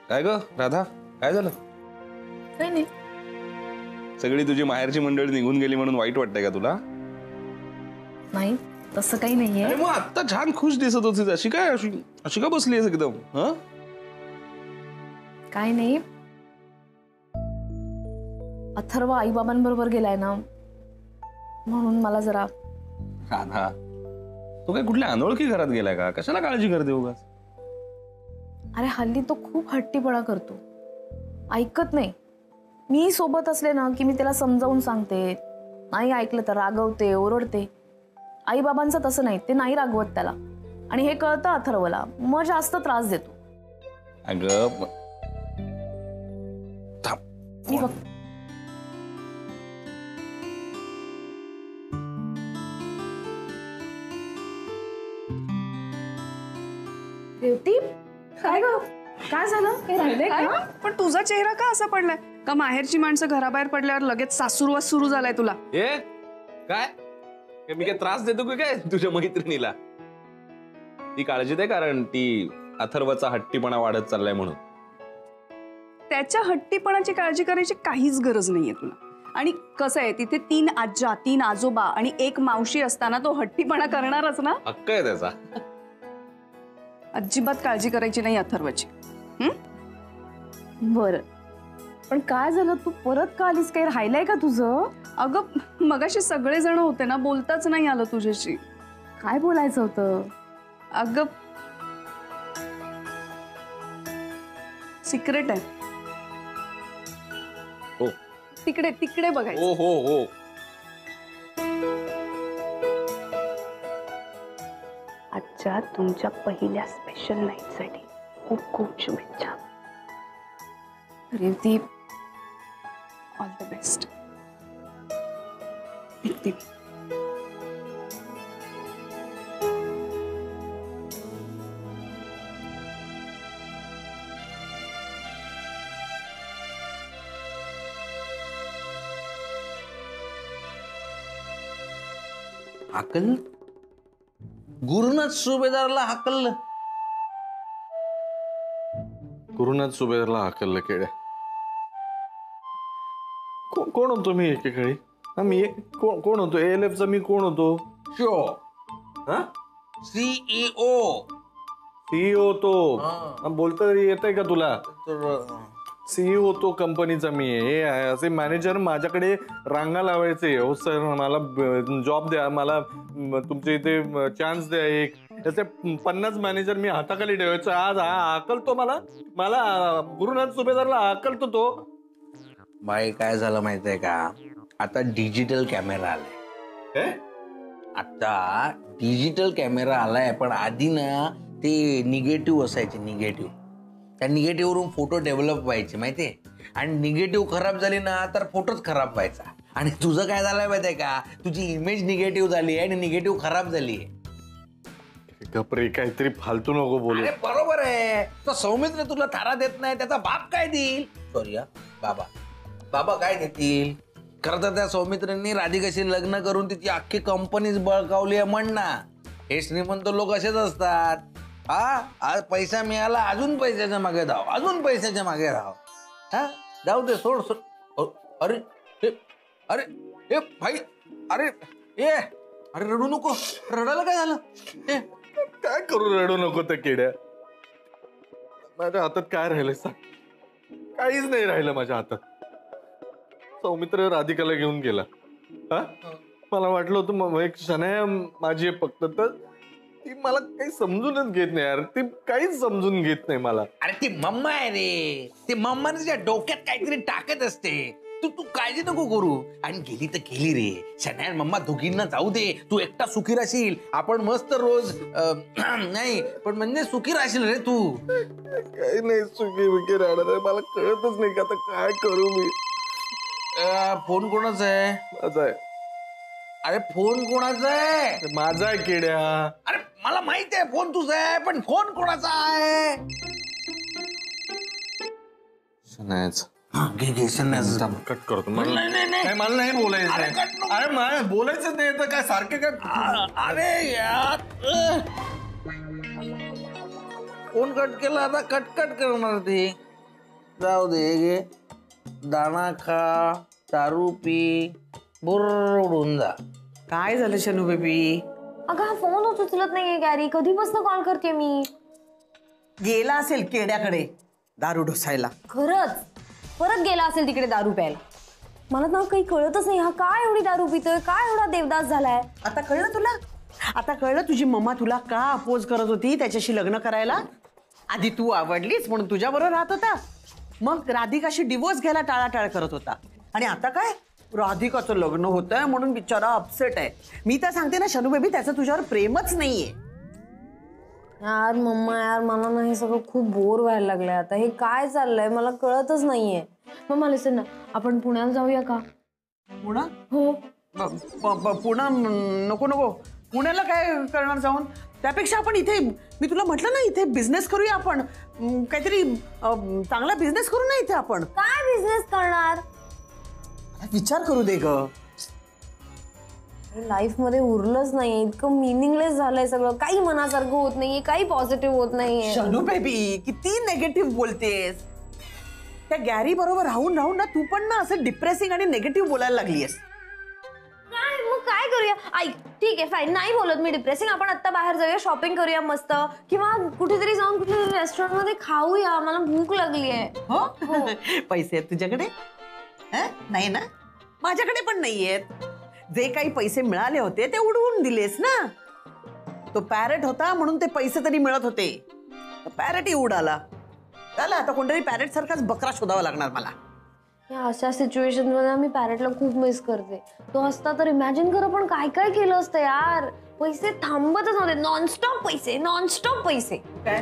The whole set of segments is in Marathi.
काय ग राधा, काय झालं? काही नाही. सगळी तुझी माहेरची मंडळी निघून गेली म्हणून वाईट वाटतंय का तुला? नाही, तसं काही नाहीये. मग आता छान खुश दिसत होतीस, अशी काय अशी का बसलीस एकदम? काय नाही, अथर्व आई बाबांबरोबर गेलाय ना, म्हणून मला जरा. राधा, तो काय कुठल्या अनोळखी घरात गेलाय का? कशाला काळजी करते उगाच? अरे हल्ली तो खूप हट्टीपणा करतो, ऐकत नाही. मी सोबत असले ना की मी त्याला समजावून सांगते, नाही ऐकलं तर रागवते, ओरडते. आई बाबांचं तसं नाही, ते नाही रागवत त्याला, आणि हे कळतं अथर्वला, मग जास्त त्रास देतो. अगं मी बघ. रेवती, काय ग, काय झालं? हे राहिलंय का? पण तुझा चेहरा का असा पडलाय? का माहेरची माणसं घराबाहेर पडल्यावर लगेच सासूरवास सुरू झालाय तुला? काय मी काय त्रास देतो की काय तुझ्या मैत्रिणीला? ती काळजी दे, कारण ती अथर्वचा हट्टीपणा वाढत चाललाय म्हणून. त्याच्या हट्टीपणाची काळजी करायची काहीच गरज नाहीये तुला. आणि कसं आहे, तिथे 3 आज्या, 3 आजोबा आणि 1 मावशी असताना तो हट्टीपणा करणारच ना. हक्क आहे त्याचा. अजिबात काळजी करायची नाही अथर्वची. बरं, पण काय झालं? तू परत का आलीस? काही राहिलंय का तुझं? अगं मगाशी सगळे जण होते ना, बोलताच नाही आलं तुझ्याशी. काय बोलायचं होतं? अगं सिक्रेट आहे. हो, तिकडे तिकडे बघायचं. हो हो हो. आजच्या तुमच्या पहिल्या स्पेशल नाईटसाठी खूप खूप शुभेच्छा. Revati, all the best. निघते. हाकल? गुरुनाथ सुभेदारला हाकललं? गुरुनाथ सुभेदारला हाकललं केड्या? कोण होतो मी एकेकाळी? मी कोण होतो? ALFचा मी कोण होतो? Show CEO. CEO तो बोलता तरी येतंय का तुला? CEO तो कंपनीचा मी आहे. असे मॅनेजर माझ्याकडे रांगा लावायचे. हो सर, मला जॉब द्या, मला तुमच्या इथे चान्स द्या एक. त्याचे 50 मॅनेजर मी हाताखाली ठेवायचं. आज हा हाकलतो मला गुरुनाथ सुभेदारला हाकलतो तो. बाई काय झालं माहितीये का? आता डिजिटल कॅमेरा आलाय. आता डिजिटल कॅमेरा आलाय, पण आधी ना ते निगेटिव्ह असायचे. निगेटिव्ह, त्या निगेटिव्ह वरून फोटो डेव्हलप व्हायचे माहितीये. आणि निगेटिव्ह खराब झाली ना तर फोटोच खराब व्हायचा. आणि तुझं काय झालंय माहितीये का? तुझी इमेज निगेटिव्ह झाली आहे आणि निगेटिव्ह खराब झाली आहे. गप्रे, काहीतरी फालतू नको बोलू. अरे बरोबर आहे. तो सौमित्र तुला थारा देत नाही, त्याचा बाप काय देईल? सॉरी बाबा काय देतील? खरं तर त्या सौमित्रांनी राधिकाशी लग्न करून तिची अख्खी कंपनीच बळकावली आहे म्हण ना. हे श्रीमंत लोक असेच असतात. आज पैसा मिळाला, अजून पैशाच्या मागे धाव, अजून पैशाच्या मागे धाव. जाऊ दे, सोड. अरे भाई, अरे रडू नको. रडायला काय झालं? काय करू? रडू नको त्या किड्या. माझ्या हातात काय राहिलंय सांग? काहीच नाही राहिलं माझ्या हातात. सौमित्र राधिकाला घेऊन गेला. मला वाटलं होतं एक शनाया माझी फक्त, तर ती मला काही समजूनच घेत नाही यार. ती काहीच समजून घेत नाही मला. अरे ती मम्मा आहे रे. ती मम्मा तिच्या डोक्यात काहीतरी टाकत असते. तू काळजी नको करू. आणि गेली तर गेली रे. शनाया मम्मा दोघींना जाऊ दे. तू एकटा सुखी राहशील. आपण मस्त रोज नाही पण म्हणजे सुखी राहशील रे तू. काही नाही सुखी राहणार आहे. मला कळतच नाही का आता काय करू मी. फोन कोणाचा आहे? माझा आहे. अरे फोन कोणाचा आहे? माझा आहे किड्या. अरे मला माहित आहे फोन तुझा आहे, पण फोन कोणाचा आहे? शनायाचा. कट करतो. मला नाही बोलायचं. अरे मला बोलायचं नाही तर काय सारखे काय? अरे यार फोन कट केला आता कटकट करणार ती. जाऊ दे गे, दाणा खा, दारू पी, बुर्र उडून जा. काय झालं शनू बेबी? अगं हा फोन उचलत नाहीये गॅरी, कधीपासून कॉल करते मी. गेला असेल केड्याकडे दारू ढोसायला. खरंच परत गेला असेल तिकडे दारू प्यायला. मला ना काही कळतच नाही, हा काय एवढी दारू पितोय, काय एवढा देवदास झालाय. आता कळलं तुला? आता कळलं तुझी मम्मा तुला का अपोज करत होती त्याच्याशी लग्न करायला? आधी तू आवडलीस म्हणून तुझ्या बरोबर राहत होता, मग राधिकाशी डिवोर्स घ्यायला टाळाटाळ करत होता, आणि आता काय राधिकाचं लग्न होतंय म्हणून बिचारा अपसेट आहे. मी तर सांगते ना शनू बेबी, त्याचं तुझ्यावर प्रेमच नाहीये. यार मम्मा, यार मला ना हे सगळं खूप बोर व्हायला लागलंय आता. हे काय चाललंय मला कळतच नाहीये. मम्मा लिसन ना, आपण पुण्याला जाऊया का? पुणा? हो. पुणा नको नको, पुण्याला काय करणार जाऊन? त्यापेक्षा आपण इथे, मी तुला म्हटलं ना इथे बिझनेस करूया आपण, काहीतरी चांगला बिझनेस करू ना इथे आपण. काय बिझनेस करणार? विचार करू दे ग. लाईफ मध्ये उरलंच नाही, इतकं मिनिंगलेस झालंय सगळं. काही मनासारखं होत नाहीये, काही पॉझिटिव्ह होत नाहीये. शनू बेबी किती नेगेटिव्ह बोलतेस. त्या गॅरी बरोबर राहून राहून ना तू पण ना असं डिप्रेसिंग आणि नेगेटिव्ह बोलायला लागलीयस. काय मग काय करूया? ऐक, ठीक आहे फाईन, नाही बोलत मी डिप्रेसिंग. आपण आता बाहेर जाऊया, शॉपिंग करूया मस्त, किंवा कुठेतरी जाऊन कुठेतरी रेस्टॉरंट मध्ये खाऊया, मला भूक लागली आहे. हो पैसे आहेत तुझ्याकडे? नाही ना, माझ्याकडे पण नाहीयेत. जे काही पैसे मिळाले होते ते उडवून दिलेस ना. तो पॅरेट होता म्हणून ते पैसे तरी मिळत होते, पॅरेटही उडाला. चला आता कोणतरी पॅरेट सारखाच बकरा शोधावा लागणार मला. या अशा सिच्युएशन मध्ये मी पॅरेटला खूप मिस करते. तो असता तर इमॅजिन कर आपण काय काय केलं असतं यार. पैसे थांबतच नव्हते, नॉनस्टॉप पैसे, नॉनस्टॉप पैसे. काय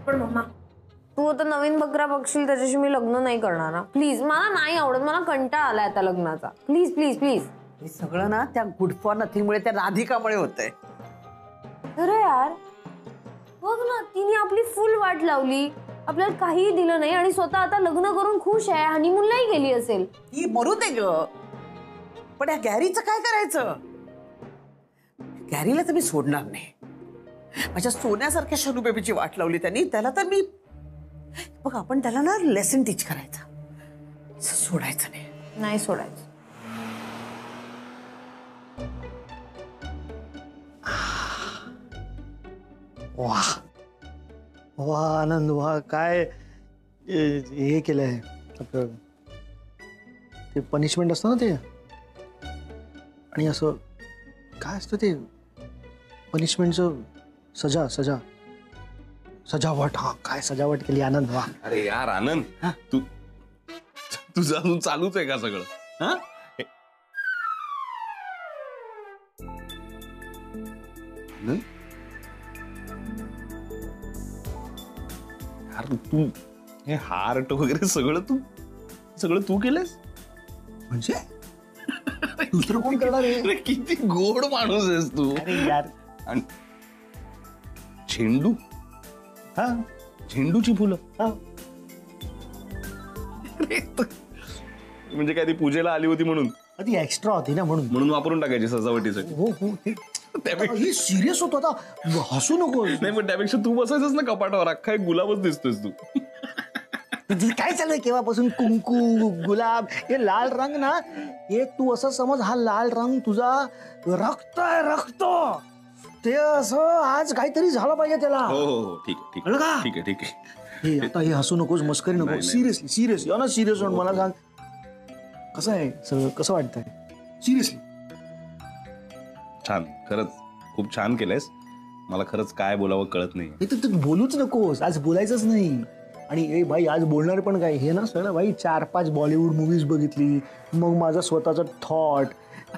पण मम्मा, तू आता नवीन बकरा बघशील त्याच्याशी मी लग्न नाही करणार. प्लीज, मला नाही आवडत, मला कंटाळा आलाय आता लग्नाचा. Please please please. हे सगळं ना त्या गुड फॉर नथिंगमुळे, त्या राधिकामुळे होतंय. अरे यार बघ ना, तिने आपली फुल वाट लावली, आपल्याला काहीही दिलं नाही, आणि स्वतः आता लग्न करून खुश आहे, हनीमूनलाही गेली असेल. ही मरू दे ग, पण या गॅरीचं काय करायचं? गॅरीला तर मी सोडणार नाही. माझ्या सोन्यासारख्या शनू बेबीची वाट लावली त्यांनी. त्याला तर मी बघ, आपण त्याला ना लेसन टीच करायचं, सोडायचं नाही. नाही सोडायचं. वा वा आनंद, वा काय हे केलंय आपलं. ते पनिशमेंट असतं ना ते, आणि असं काय असतं ते पनिशमेंटचं, सजा सजा सजावट. हा काय सजावट केली आनंद, वा. अरे यार आनंद, तू तुझं अजून चालूच आहे का सगळं? हा यार तू हे हार्ट वगैरे सगळं तू केलंस म्हणजे दुसरं कोण करणार आहे? अरे किती गोड माणूस आहेस तू. अरे यार, आणि झेंडू, हा झेंडूची फुलं, हा म्हणजे काय ती पूजेला आली होती म्हणून ती एक्स्ट्रा होती ना, म्हणून वापरून टाकायची सजावटीसाठी. हो हो. हे सिरियस होत आता, हसू नको. नाही पण त्यापेक्षा तू बसायचंस ना कपाटावर, अख्खा एक गुलाबच दिसतोस तू. तुझं काय चाललंय केव्हापासून? कुंकू, गुलाब, हे लाल रंग ना, हे तू असं समज, हा लाल रंग तुझा रक्त आहे, रक्त. ते असं आज काहीतरी झालं पाहिजे त्याला. हो हो हो, ठीक आहे, ठीक कळलं का? आहे, ठीक आहे, ठीक आहे. हे आता हे हसू नकोस, मस्करी नको. नाही. सिरियसली सिरियसली ना, सिरियस होऊन मला सांग, कसं आहे सगळं, कसं वाटतंय सिरियसली? छान, खरंच खूप छान केलंयस. मला खरंच काय बोलावं कळत नाही. हे तर तू बोलूच नकोस, आज बोलायचंच नाही. आणि ए भाई, आज बोलणार पण काय, हे ना सगळं भाई 4-5 बॉलिवूड मूवीज बघितली, मग माझा स्वतःचा थॉट,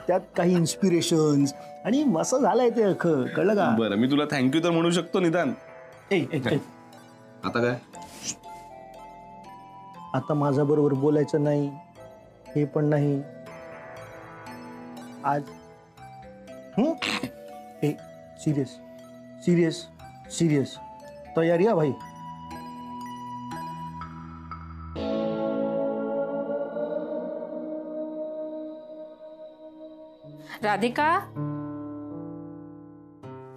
त्यात काही इन्स्पिरेशन्स, आणि असं झालंय ते अख्खं, कळलं का? बरं, मी तुला थँक्यू तर म्हणू शकतो निदान. आता काय? आता माझ्या बरोबर बोलायचं नाही, हे पण नाही आज. ए सिरियस सिरियस सिरियस, तयारी आहे भाई. राधिका,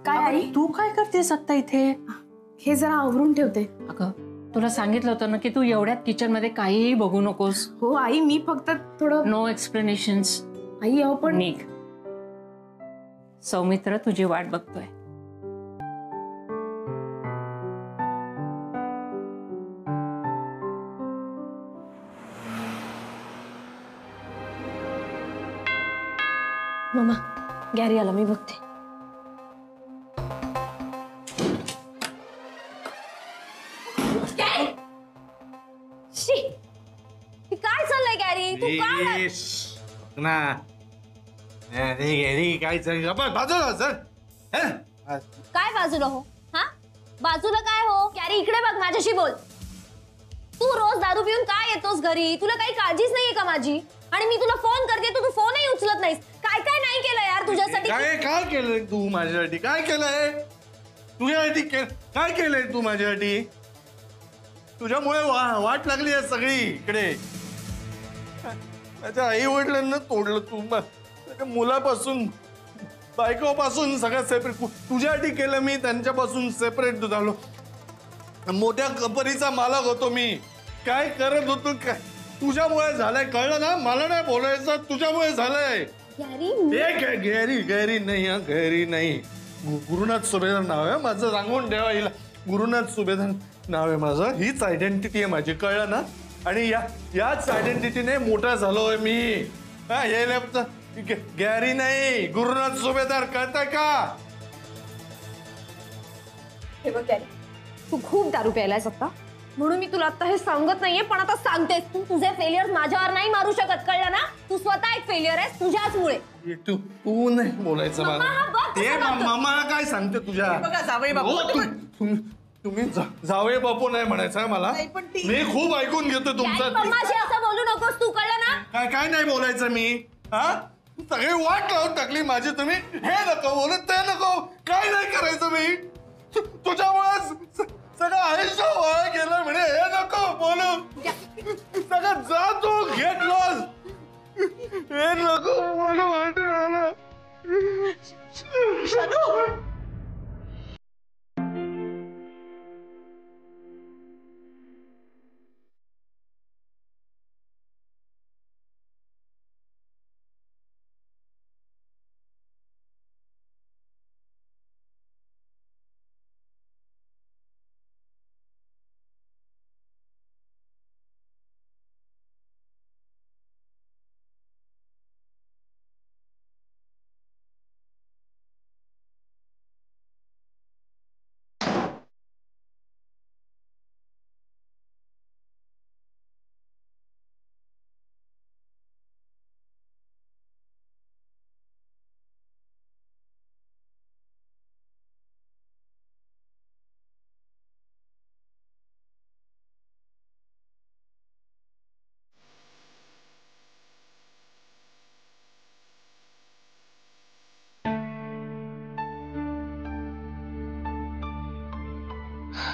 काय आई? तू काय करतेस आता इथे? हे जरा आवरून ठेवते. अगं तुला सांगितलं होतं ना की तू एवढ्यात किचन मध्ये काहीही बघू नकोस. हो आई, मी फक्त थोडं. नो एक्सप्लेनेशन्स. आई अहो पण निघ. सौमित्र तुझी वाट बघतोय. मामा गॅरी आला, मी बघते. काय चाललंय गॅरी? तू काय बाजूला सर. काय बाजूला हो? हा बाजूला काय हो? गॅरी इकडे बघ, माझ्याशी बोल. तू रोज दारू पिऊन काय येतोस घरी? तुला काही काळजीच नाहीये का माझी? आणि मी तुला फोन करते, तू फोनही उचलत नाहीस. काय काय नाही केलं यार तुझ्यासाठी? काय केलंय तू माझ्यासाठी? काय केलंय तुझ्यासाठी? काय केलंय तू माझ्यासाठी? तुझ्यामुळे वाट लागली आहे सगळी इकडे. माझ्या आई वडिलांना तोडलं तू. माझ्या मुलापासून बायकोपासून सगळं सेपरेट तुझ्यासाठी केलं मी. त्यांच्यापासून सेपरेट झालो. मोठ्या कंपनीचा मालक होतो मी. काय करत होतो काय तुझ्यामुळे झालंय, कळलं ना? मला नाही बोलायचं, तुझ्यामुळे झालंय. गॅरी गॅरी नाही हा, गॅरी नाही. गुरुनाथ सुभेदार नाव आहे माझं. सांगून ठेवा हिला, गुरुनाथ सुभेदार नाव आहे माझं. हीच आयडेंटिटी आहे माझी, कळलं ना? आणि याच आयडेंटिटीने मोठा झालोय मी. गॅरी नाही, गुरुनाथ सुभेदार. कळतंय का? हे बघ गॅरी, तू खूप दारू प्यायलायस आता, म्हणून मी तुला आता हे सांगत नाहीये, पण आता सांगतेस. तू तुझे फेलियर माझ्यावर नाही मारू शकत, कळलं ना? तू स्वतः एक फेलियर आहेस तुझ्याचमुळे. तू नाही बोलायचं मला. ते मामा काय सांगते तुझ्या? जावई बापू. तुम्ही जावई बापू नाही म्हणायचं मला. मी खूप ऐकून घेतो तुमचं. मम्माशी असं बोलू नकोस तू, कळलं ना? काय काय नाही बोलायचं मी. हा सगळी वाट लावून टाकली माझी तुम्ही. हे नको बोलू, ते नको, काय नाही करायचं मी. तुझ्यामुळे सगळं आयुष्य वाया गेलं म्हणे. हे नको बोलू. सगळं जा तू, गेट लॉस. हे नको बोलू.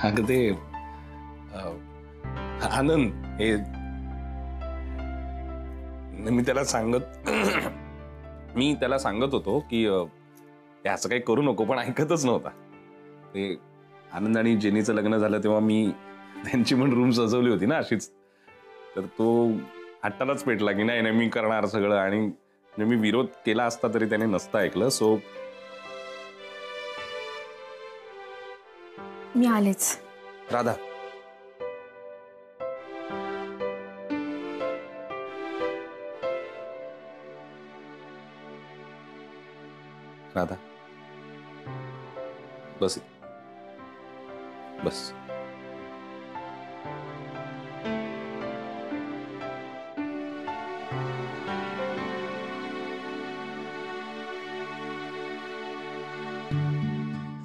अगं ते आनंद हे मी त्याला सांगत होतो की असं काही करू नको, पण ऐकतच नव्हता. ते आनंद आणि जेनीचं लग्न झालं तेव्हा मी त्यांची पण रूम सजवली होती ना अशीच, तर तो हट्टालाच पेटला की नाही मी करणार सगळं. आणि मी विरोध केला असता तरी त्याने नसतं ऐकलं. सो मी आलेच. राधा, राधा बस बस.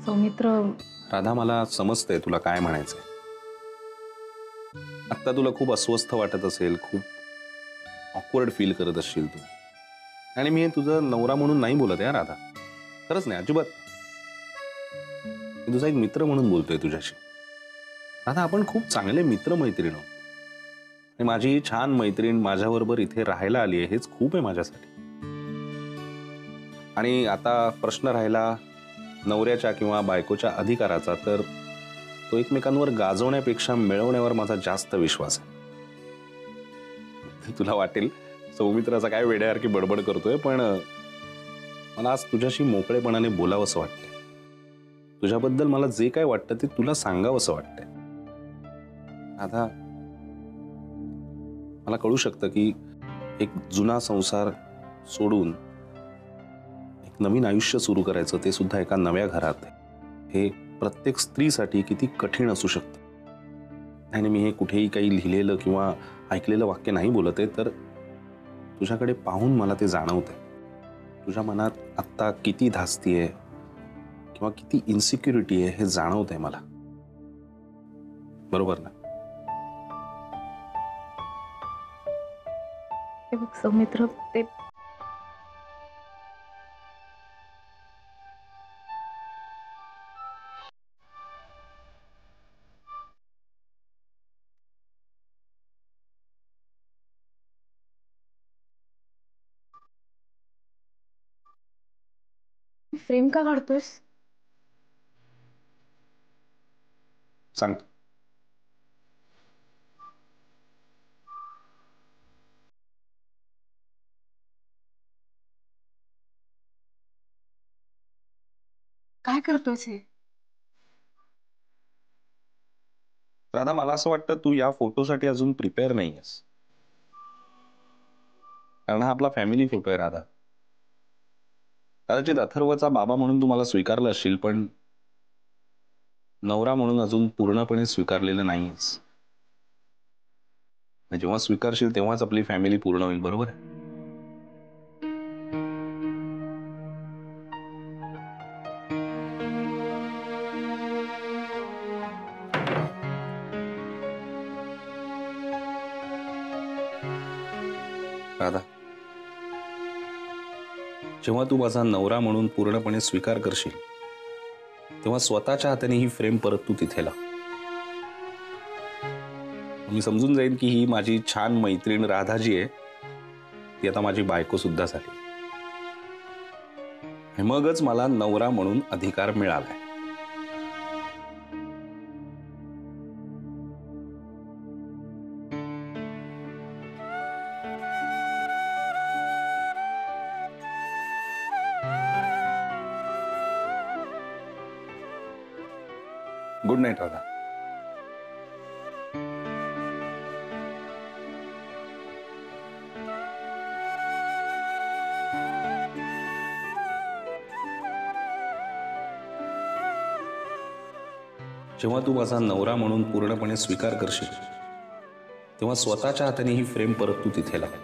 सौमित्र, राधा, मला समजतंय तुला काय म्हणायचंय. आत्ता तुला खूप अस्वस्थ वाटत असेल, खूप ऑकवर्ड फील करत असशील तू. आणि मी तुझं नवरा म्हणून नाही बोलत आहे राधा, खरंच नाही, अजिबात. मी तुझा एक मित्र म्हणून बोलतोय तुझ्याशी. राधा, आपण खूप चांगले मित्र मैत्रीण आहोत. आणि माझी ही छान मैत्रीण माझ्याबरोबर इथे राहायला आली आहे, हेच खूप आहे माझ्यासाठी. आणि आता प्रश्न राहिला नवऱ्याच्या किंवा बायकोच्या अधिकाराचा, तर तो एकमेकांवर गाजवण्यापेक्षा मिळवण्यावर माझा जास्त विश्वास आहे. तुला वाटेल सौमित्राचा काय वेड्यासारखी बडबड करतोय, पण मला आज तुझ्याशी मोकळेपणाने बोलावंसं वाटतंय. तुझ्याबद्दल मला जे काय वाटतं ते तुला सांगावंसं वाटतंय. आता मला कळू शकतं की एक जुना संसार सोडून एक नवीन आयुष्य सुरू करायचं, ते सुद्धा एका नव्या घरात, हे प्रत्येक स्त्रीसाठी किती कठीण असू शकतं. आणि मी हे कुठेही काही लिहिलेलं किंवा ऐकलेलं वाक्य नाही बोलत आहे, तर तुझ्याकडे पाहून मला ते जाणवतंय. तुझ्या मनात आत्ता किती धास्ती आहे किंवा किती इन्सिक्युरिटी आहे हे जाणवतंय मला. बरोबर ना? हे बघ सौमित्र, ते फ्रेम का काढतोयस? सांग. काय करतोयस हे? राधा, मला असं वाटतं तू या फोटोसाठी अजून प्रिपेअर नाहीयेस. कारण हा आपला फॅमिली फोटो आहे राधा. कदाचित अथर्वचा बाबा म्हणून तू मला स्वीकारलं असशील, पण नवरा म्हणून अजून पूर्णपणे स्वीकारलेलं नाहीस. जेव्हा स्वीकारशील तेव्हाच आपली फॅमिली पूर्ण होईल. बरोबर आहे? राधा, जेव्हा तू माझा नवरा म्हणून पूर्णपणे स्वीकार करशील तेव्हा स्वतःच्या हाताने ही फ्रेम परत तू तिथे लाव. मी समजून जाईन की ही माझी छान मैत्रीण राधा जी आहे ती आता माझी बायको सुद्धा झाली. आणि मगच मला नवरा म्हणून अधिकार मिळालाय. Good night Radha. जेव्हा तू माझा नवरा म्हणून पूर्णपणे स्वीकार करशील तेव्हा स्वतःच्या हाताने ही फ्रेम परत तू तिथे लाव.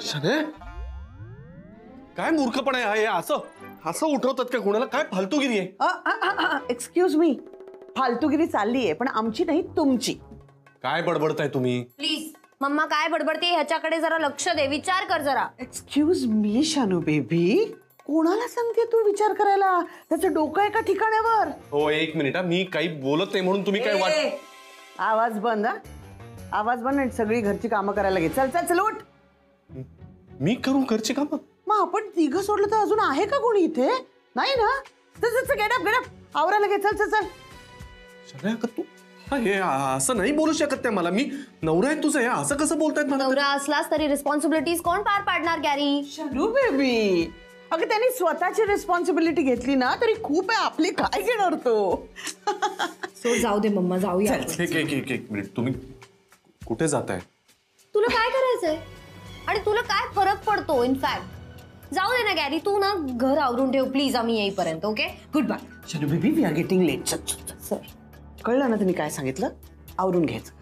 शने, काय मूर्खपणा आहे असं असं उठवतात का कोणाला? काय फालतूगिरी आहे? एक्सक्यूज मी, फालतूगिरी चालली आहे पण आमची नाही, तुमची. काय बडबडताय तुम्ही? प्लीज मम्मा, काय बडबडते ह्याच्याकडे जरा लक्ष दे, विचार कर जरा. एक्सक्यूज मी शानू बेबी, कोणाला सांगते तू विचार करायला? त्याचं डोकं एका ठिकाणावर. हो, एक मिनिट हा, मी काही बोलत नाही म्हणून तुम्ही काय वाट. आवाज बंद. आवाज बंद आणि सगळी घरची कामं करायला घे. चल चल चल उठ. मी करू घरची कामं? मग आपण तिघं सोडलं तर अजून आहे का कोणी इथे? नाही ना? चल गेट अप आवरायला घे. चल चल चल. शने, तू हे असं नाही बोलू शकत नाही. मला, मी नवरा आहे तुझं, हे असं कसं बोलतायत मला? नवरा असलास तरी रिस्पॉन्सिबिलिटीज कोण पार पाडणार गॅरी? शानू बेबी, अगं त्यांनी स्वतःची रिस्पॉन्सिबिलिटी घेतली ना तरी खूप आहे. आपली काय घेणार तो? सो जाऊ दे मम्मा, जाऊया. एक मिनिट, तुम्ही कुठे जाताय? तुला काय करायचंय आणि तुला काय फरक पडतो? इनफॅक्ट जाऊ दे ना गॅरी, तू ना घर आवरून ठेव प्लीज, आम्ही येईपर्यंत. Okay, good bye. Shanu baby, we are getting late. Sir, कळलं ना तुम्ही काय सांगितलं? आवरून घ्यायचं.